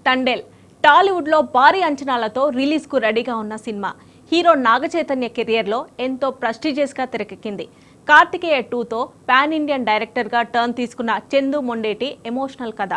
తండేల్ టాలీవుడ్ లో భారీ అంచనాలతో రిలీజ్ కు రెడీగా ఉన్న సినిమా. హీరో నాగచైతన్య కెరియర్ లో ఎంతో ప్రెస్టీజియస్ గా తెరకెక్కింది. కార్తికేయ 2తో పాన్ ఇండియన్ డైరెక్టర్ గా టర్న్ తీసుకున్న చందు మొండేటి ఎమోషనల్ కథ,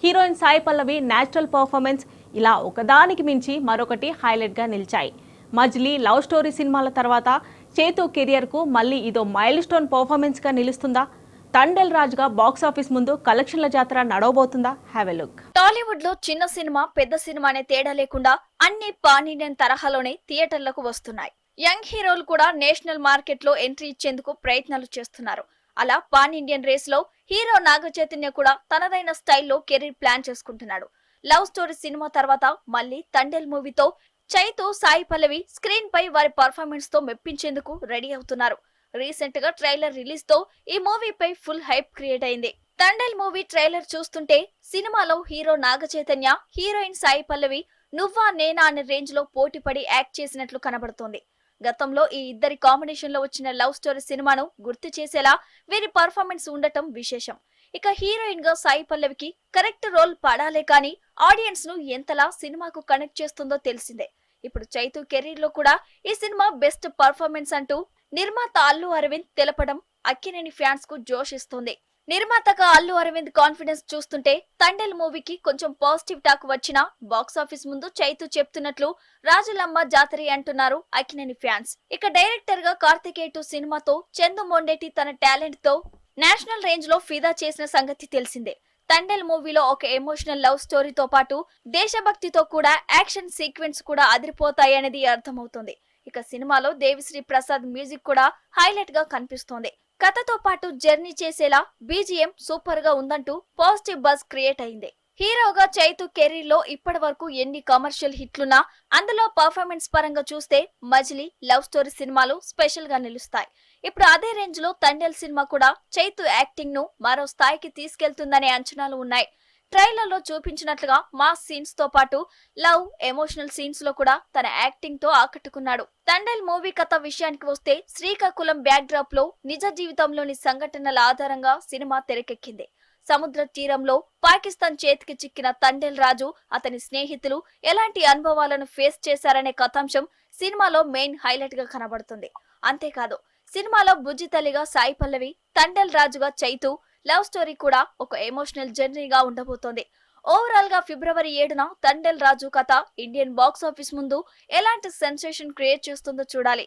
heroine Sai Pallavi natural performance, ఇలా ఒకదానికి మించి మరొకటి హైలైట్ గా నిలిచాయి. మజిలీ, లవ్ స్టోరీ సినిమాల తర్వాత చేతు కెరియర్ కు మళ్ళీ ఇదో మైల్ స్టోన్ పర్ఫార్మెన్స్ గా నిలుస్తుందా? తండేల్ రాజుగా బాక్సాఫీస్ ముందు కలెక్షన్ల జాతర నడవబోతుందా? Have a look. టాలీవుడ్ లో చిన్న సినిమా పెద్ద సినిమా అనే తేడా లేకుండా అన్ని పాన్ ఇండియన్ తరహాలోనే థియేటర్లకు వస్తున్నాయి. యంగ్ హీరోలు కూడా నేషనల్ మార్కెట్ లో ఎంట్రీ ఇచ్చేందుకు ప్రయత్నాలు చేస్తున్నారు. అలా పాన్ ఇండియన్ రేస్ లో హీరో నాగ చైతన్య కూడా తనదైన స్టైల్లో కెరీర్ ప్లాన్ చేసుకుంటున్నాడు. లవ్ స్టోరీ సినిమా తర్వాత మళ్ళీ తండేల్ మూవీతో చైతు, సాయి పల్లవి స్క్రీన్ పై వారి పర్ఫార్మెన్స్ తో మెప్పించేందుకు రెడీ అవుతున్నారు. రీసెంట్ గా ట్రైలర్ రిలీజ్ తో ఈ మూవీపై ఫుల్ హైప్ క్రియేట్ అయింది. తండేల్ మూవీ ట్రైలర్ చూస్తుంటే సినిమాలో హీరో నాగ చైతన్య, హీరోయిన్ సాయి పల్లవి నువ్వా నేనా అనే రేంజ్ లో పోటీపడి యాక్ట్ చేసినట్లు కనబడుతోంది. గతంలో ఈ ఇద్దరి కాంబినేషన్ లో వచ్చిన లవ్ స్టోరీ సినిమాను గుర్తు చేసేలా వీరి పర్ఫార్మెన్స్ ఉండటం విశేషం. ఇక హీరోయిన్ గా సాయి పల్లవికి కరెక్ట్ రోల్ పడాలే కానీ ఆడియన్స్ ను ఎంతలా సినిమాకు కనెక్ట్ చేస్తుందో తెలిసిందే. ఇప్పుడు చైతు కెరీర్ లో కూడా ఈ సినిమా బెస్ట్ పర్ఫార్మెన్స్ అంటూ నిర్మాత అల్లు అరవింద్ తెలపడం అక్కినేని ఫ్యాన్స్ కు జోష్ ఇస్తుంది. నిర్మాతగా అల్లు అరవింద్ కాన్ఫిడెన్స్ చూస్తుంటే తండేల్ మూవీకి కొంచెం పాజిటివ్ టాక్ వచ్చినా బాక్సాఫీస్ ముందు చైతు చెప్తున్నట్లు రాజులమ్మ జాతరి అంటున్నారు అక్కినేని ఫ్యాన్స్. ఇక డైరెక్టర్ గా కార్తికేయ 2 సినిమాతో చందు మొండేటి తన టాలెంట్ తో నేషనల్ రేంజ్ లో ఫిదా చేసిన సంగతి తెలిసిందే. తండేల్ మూవీలో ఒక ఎమోషనల్ లవ్ స్టోరీతో పాటు దేశభక్తితో కూడా యాక్షన్ సీక్వెన్స్ కూడా అదిరిపోతాయనేది అర్థమవుతుంది. ఇక సినిమాలో దేవిశ్రీ ప్రసాద్ మ్యూజిక్ కూడా హైలైట్ గా కనిపిస్తోంది. కథతో పాటు జర్నీ చేసేలా బీజిఎం సూపర్ గా ఉందంటూ పాజిటివ్ బజ్ క్రియేట్ అయింది. హీరోగా చైతు కెరీర్ లో ఇప్పటి వరకు ఎన్ని కమర్షియల్ హిట్లున్నా అందులో పర్ఫార్మెన్స్ పరంగా చూస్తే మజిలీ, లవ్ స్టోరీ సినిమాలు స్పెషల్ గా నిలుస్తాయి. ఇప్పుడు అదే రేంజ్ లో తండేల్ సినిమా కూడా చైతు యాక్టింగ్ ను మరో స్థాయికి తీసుకెళ్తుందనే అంచనాలు ఉన్నాయి. ట్రైలర్ లో చూపించినట్లుగా మాస్ సీన్స్ తో పాటు లవ్, ఎమోషనల్ సీన్స్ లో కూడా తన యాక్టింగ్ తో ఆకట్టుకున్నాడు. తండేల్ మూవీ కథ విషయానికి వస్తే శ్రీకాకుళం బ్యాక్ డ్రాప్ లో నిజ జీవితంలోని సంఘటనల ఆధారంగా సినిమా తెరకెక్కింది. సముద్ర తీరంలో పాకిస్తాన్ చేతికి చిక్కిన తండేల్ రాజు, అతని స్నేహితులు ఎలాంటి అనుభవాలను ఫేస్ చేశారనే కథాంశం సినిమాలో మెయిన్ హైలైట్ గా కనబడుతుంది. అంతేకాదు సినిమాలో బుజ్జి తల్లిగా సాయి పల్లవి, తండేల్ రాజుగా చైతు లవ్ స్టోరీ కూడా ఒక ఎమోషనల్ జర్నీగా ఉండబోతోంది. ఓవరాల్ గా ఫిబ్రవరి 7న తండేల్ రాజు కథ ఇండియన్ బాక్స్ ఆఫీస్ ముందు ఎలాంటి సెన్సేషన్ క్రియేట్ చేస్తుందో చూడాలి.